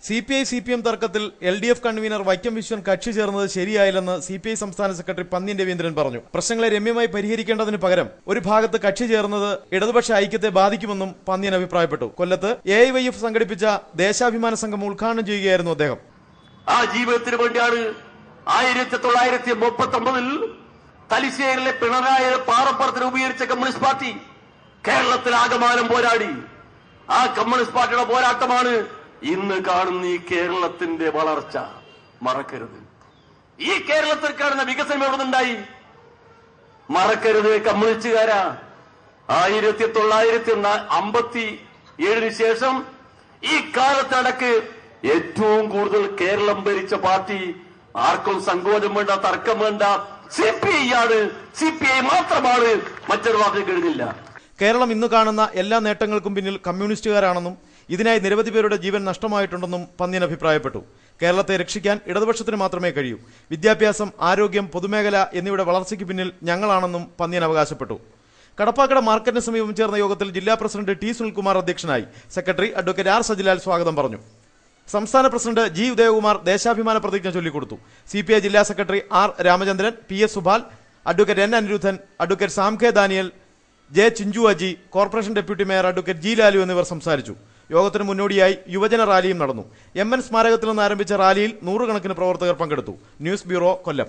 CPI CPM തർക്കത്തിൽ LDF convener Vaikom Viswan കക്ഷി ചേർന്നത് ശരിയായില്ലെന്ന് CPI സംസ്ഥാന സെക്രട്ടറി പന്ന്യൻ രവീന്ദ്രൻ പറഞ്ഞു. പ്രശ്നങ്ങളെ രമ്യമായി പരിഹരിക്കേണ്ടതിന് പകരം ഒരു ഭാഗത്ത് കക്ഷി ചേർന്നത് ഇടതുപക്ഷ ഐക്യത്തെ ബാധിക്കുമെന്നും പന്ന്യൻ അഭിപ്രായപ്പെട്ടു. കൊല്ലത്ത് AIYF സംഘടിപ്പിച്ച ദേശാഭിമാന സംഘം ഉദ്ഘാടനം ചെയ്യുകയായിരുന്നു അദ്ദേഹം. ആ ജീവിതത്തിന് വേണ്ടിയാണ് 1939 തലശ്ശേരിയിലെ പിണറായി പാറപ്പുറത്ത് രൂപീകരിച്ച കമ്മ്യൂണിസ്റ്റ് പാർട്ടി കേരളത്തിൽ ആകമാനം പോരാടി. ആ കമ്മ്യൂണിസ്റ്റ് പാർട്ടിയുടെ പോരാട്ടമാണ് ഇന്ന് കാണുന്ന ഈ കേരളത്തിന്റെ വളർച്ച. മറക്കരുത്, ഈ കേരളത്തിൽ കാണുന്ന വികസനം എവിടെ നിന്നുണ്ടായി? മറക്കരുത്, കമ്മ്യൂണിസ്റ്റുകാരാ. 1957 ശേഷം ഈ കാലത്തടക്ക് ഏറ്റവും കൂടുതൽ കേരളം ഭരിച്ച പാർട്ടി, ആർക്കും സങ്കോചം വേണ്ട, തർക്കം വേണ്ട, CPI ആണ്. CPI മാത്രമാണ്, മറ്റൊരു വാക്ക് കഴിഞ്ഞില്ല. കേരളം ഇന്ന് കാണുന്ന എല്ലാ നേട്ടങ്ങൾക്കും പിന്നിൽ കമ്മ്യൂണിസ്റ്റുകാരാണെന്നും ഇതിനായി നിരവധി പേരുടെ ജീവൻ നഷ്ടമായിട്ടുണ്ടെന്നും പന്ന്യൻ അഭിപ്രായപ്പെട്ടു. കേരളത്തെ രക്ഷിക്കാൻ ഇടതുപക്ഷത്തിന് മാത്രമേ കഴിയൂ. വിദ്യാഭ്യാസം, ആരോഗ്യം, പൊതുമേഖല എന്നിവയുടെ വളർച്ചയ്ക്ക് പിന്നിൽ ഞങ്ങളാണെന്നും പന്ന്യൻ അവകാശപ്പെട്ടു. കടപ്പാക്കട മാർക്കറ്റിന് സമീപം ചേർന്ന യോഗത്തിൽ ജില്ലാ പ്രസിഡന്റ് T സുനിൽകുമാർ അധ്യക്ഷനായി. സെക്രട്ടറി അഡ്വക്കേറ്റ് R സജിലാൽ സ്വാഗതം പറഞ്ഞു. സംസ്ഥാന പ്രസിഡന്റ് G ഉദയകുമാർ ദേശാഭിമാന പ്രതിജ്ഞ ചൊല്ലിക്കൊടുത്തു. CPI ജില്ലാ secretary R Ramachandran, PS Subal, advocate N Anirudhan, advocate Sam K Daniel, J Chinchu Aji, corporation deputy mayor advocate G Lalu എന്നിവർ സംസാരിച്ചു. യോഗത്തിന് മുന്നോടിയായി യുവജന റാലിയും നടന്നു. MN സ്മാരകത്തിൽ നിന്ന് ആരംഭിച്ച റാലിയിൽ 100 കണക്കിന് പ്രവർത്തകർ പങ്കെടുത്തു. ന്യൂസ് ബ്യൂറോ, കൊല്ലം.